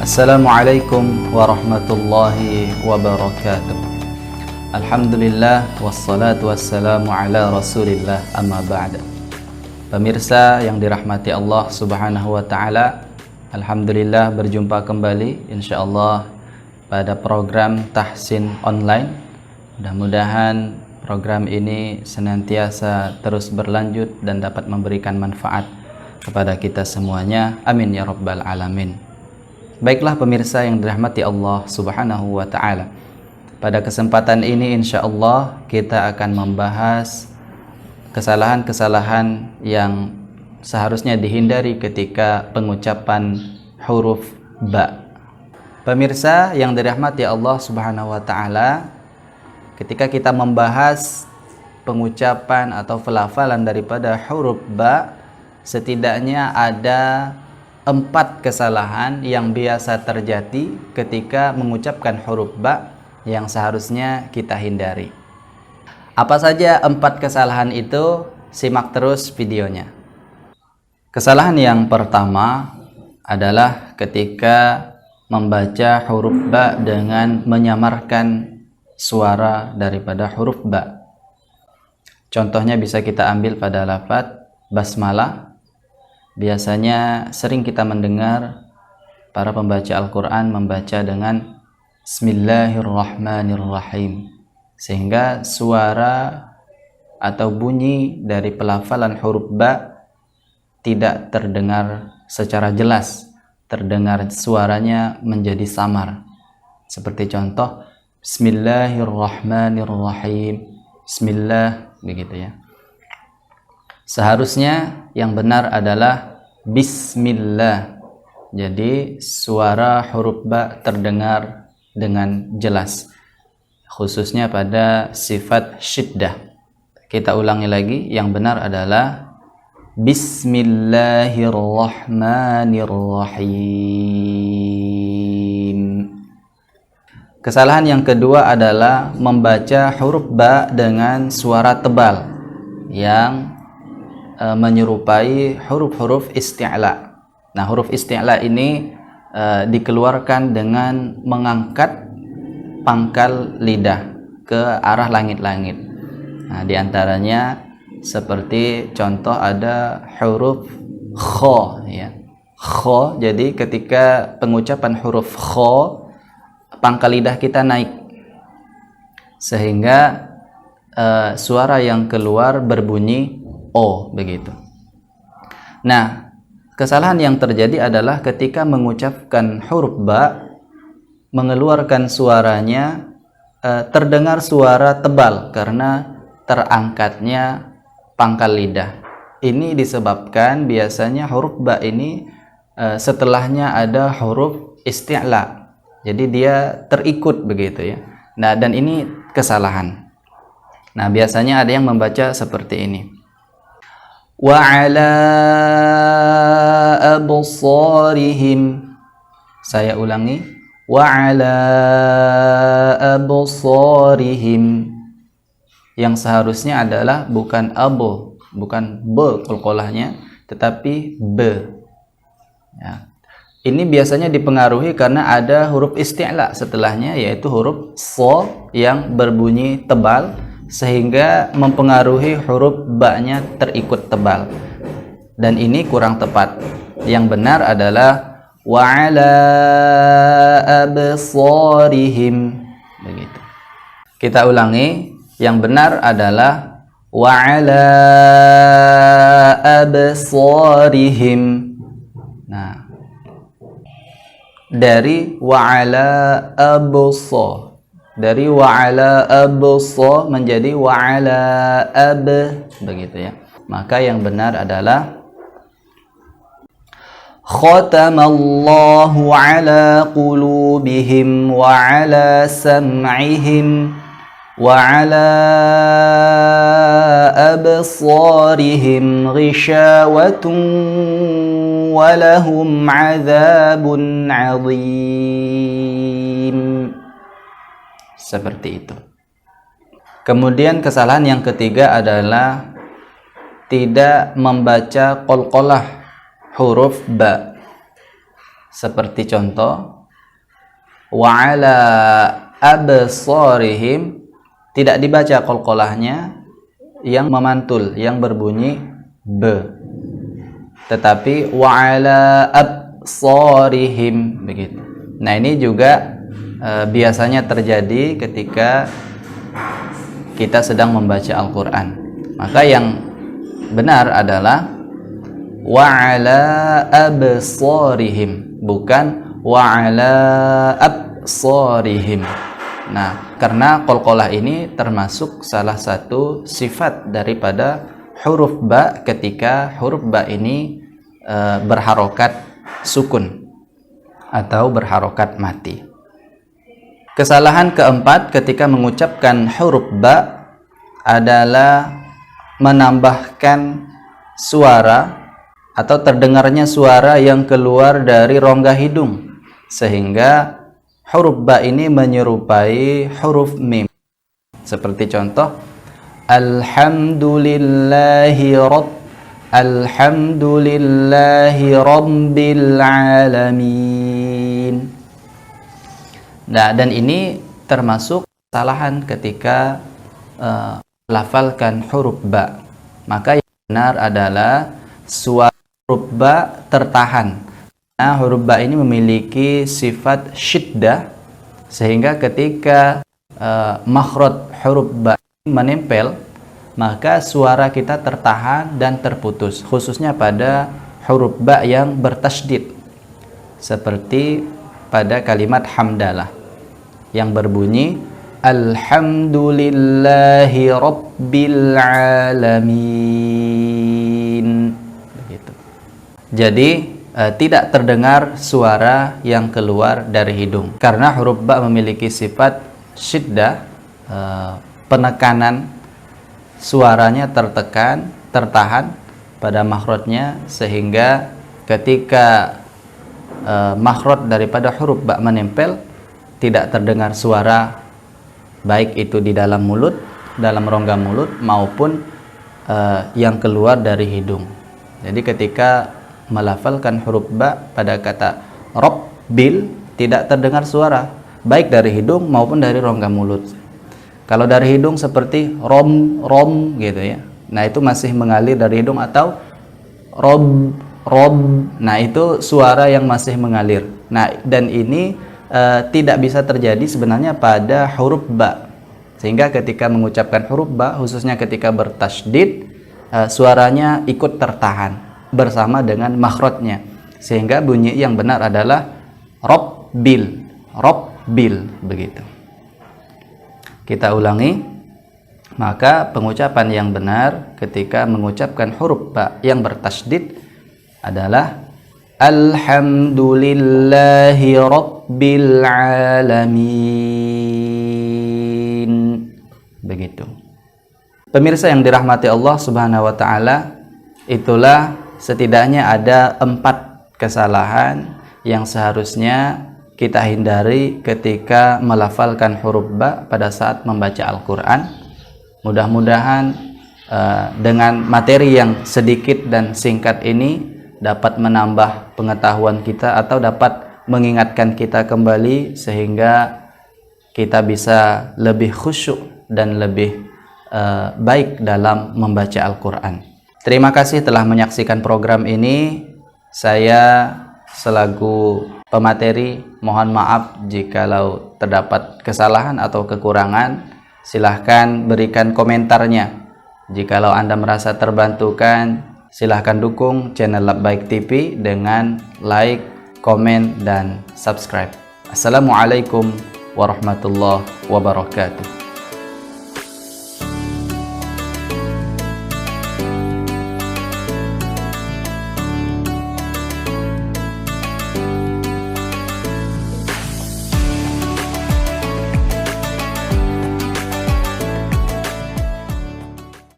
Assalamualaikum warahmatullahi wabarakatuh. Alhamdulillah wassalatu wassalamu ala rasulillah amma ba'da. Pemirsa yang dirahmati Allah subhanahu wa ta'ala, alhamdulillah berjumpa kembali insyaallah pada program Tahsin Online. Mudah-mudahan program ini senantiasa terus berlanjut dan dapat memberikan manfaat kepada kita semuanya. Amin ya rabbal alamin. Baiklah pemirsa yang dirahmati Allah subhanahu wa ta'ala, pada kesempatan ini insyaallah kita akan membahas kesalahan-kesalahan yang seharusnya dihindari ketika pengucapan huruf ba. Pemirsa yang dirahmati Allah subhanahu wa ta'ala, ketika kita membahas pengucapan atau pelafalan daripada huruf ba, setidaknya ada 4 kesalahan yang biasa terjadi ketika mengucapkan huruf ba yang seharusnya kita hindari. Apa saja 4 kesalahan itu? Simak terus videonya. Kesalahan yang pertama adalah ketika membaca huruf ba dengan menyamarkan suara daripada huruf ba. Contohnya bisa kita ambil pada lafaz basmalah. Biasanya sering kita mendengar para pembaca Al-Quran membaca dengan Bismillahirrahmanirrahim, sehingga suara atau bunyi dari pelafalan huruf ba tidak terdengar secara jelas, terdengar suaranya menjadi samar. Seperti contoh Bismillahirrahmanirrahim, Bismillah, begitu ya. Seharusnya yang benar adalah Bismillah. Jadi suara huruf ba terdengar dengan jelas, khususnya pada sifat syiddah. Kita ulangi lagi, yang benar adalah Bismillahirrahmanirrahim. Kesalahan yang kedua adalah membaca huruf ba dengan suara tebal yang menyerupai huruf-huruf isti'la. Nah, huruf isti'la ini dikeluarkan dengan mengangkat pangkal lidah ke arah langit-langit. Nah, diantaranya seperti contoh ada huruf kho, ya. Kho, jadi ketika pengucapan huruf kho, pangkal lidah kita naik sehingga suara yang keluar berbunyi O, begitu. Nah, kesalahan yang terjadi adalah ketika mengucapkan huruf ba, mengeluarkan suaranya terdengar suara tebal karena terangkatnya pangkal lidah. Ini disebabkan biasanya huruf ba ini setelahnya ada huruf isti'la. Jadi dia terikut begitu ya. Nah, dan ini kesalahan. Nah, biasanya ada yang membaca seperti ini. Wa ala absarihim. Saya ulangi. Wa ala absarihim. Yang seharusnya adalah bukan abu, bukan b qalqalahnya, tetapi b. Ya. Ini biasanya dipengaruhi karena ada huruf isti'la setelahnya, yaitu huruf so yang berbunyi tebal, sehingga mempengaruhi huruf ba-nya terikut tebal. Dan ini kurang tepat. Yang benar adalah wa ala absarihim, begitu. Kita ulangi, yang benar adalah wa ala absarihim. Nah, dari wa ala absar, dari wa'ala absa menjadi wa'ala ab, begitu ya. Maka yang benar adalah khatamallahu ala qulubihim wa ala sam'ihim wa ala absarihim ghishawatun wa lahum 'adzabun 'adzim. Seperti itu. Kemudian kesalahan yang ketiga adalah tidak membaca qalqalah huruf ba. Seperti contoh, wa ala absarihim, tidak dibaca qalqalahnya yang memantul, yang berbunyi b, tetapi wa ala absarihim, begitu. Nah, ini juga biasanya terjadi ketika kita sedang membaca Al-Quran. Maka yang benar adalah wa ala absarihim, bukan wa ala absarihim. Nah, karena qalqalah ini termasuk salah satu sifat daripada huruf ba ketika huruf ba ini berharokat sukun atau berharokat mati. Kesalahan keempat ketika mengucapkan huruf ba adalah menambahkan suara atau terdengarnya suara yang keluar dari rongga hidung, sehingga huruf ba ini menyerupai huruf mim. Seperti contoh, alhamdulillahi rabbil alamin. Nah, dan ini termasuk kesalahan ketika melafalkan huruf ba. Maka yang benar adalah suara huruf ba tertahan. Nah, huruf ba ini memiliki sifat syiddah, sehingga ketika makhraj huruf ba menempel, maka suara kita tertahan dan terputus, khususnya pada huruf ba yang bertasydid, seperti pada kalimat hamdalah yang berbunyi alhamdulillahi rabbil alamin, begitu. Jadi tidak terdengar suara yang keluar dari hidung karena huruf ba memiliki sifat syiddah, penekanan, suaranya tertahan pada makhrajnya, sehingga ketika makhraj daripada huruf ba menempel, tidak terdengar suara, baik itu di dalam mulut, dalam rongga mulut, maupun yang keluar dari hidung. Jadi ketika melafalkan huruf ba pada kata rabbil, tidak terdengar suara, baik dari hidung maupun dari rongga mulut. Kalau dari hidung seperti rom gitu ya, nah itu masih mengalir dari hidung, atau rob, nah itu suara yang masih mengalir. Nah, dan ini tidak bisa terjadi sebenarnya pada huruf ba, sehingga ketika mengucapkan huruf ba, khususnya ketika bertasydid, suaranya ikut tertahan bersama dengan makhrajnya, sehingga bunyi yang benar adalah rabbil, begitu. Kita ulangi. Maka pengucapan yang benar ketika mengucapkan huruf ba yang bertasydid adalah alhamdulillahi rabbil alamin, begitu. Pemirsa yang dirahmati Allah Subhanahu wa taala, itulah setidaknya ada 4 kesalahan yang seharusnya kita hindari ketika melafalkan huruf ba pada saat membaca Al-Quran. Mudah-mudahan dengan materi yang sedikit dan singkat ini dapat menambah pengetahuan kita atau dapat mengingatkan kita kembali, sehingga kita bisa lebih khusyuk dan lebih baik dalam membaca Al-Quran. Terima kasih telah menyaksikan program ini. Saya selaku pemateri mohon maaf jikalau terdapat kesalahan atau kekurangan. Silahkan berikan komentarnya. Jikalau Anda merasa terbantukan, silahkan dukung channel Labbaik TV dengan like, komen, dan subscribe. Assalamualaikum warahmatullahi wabarakatuh.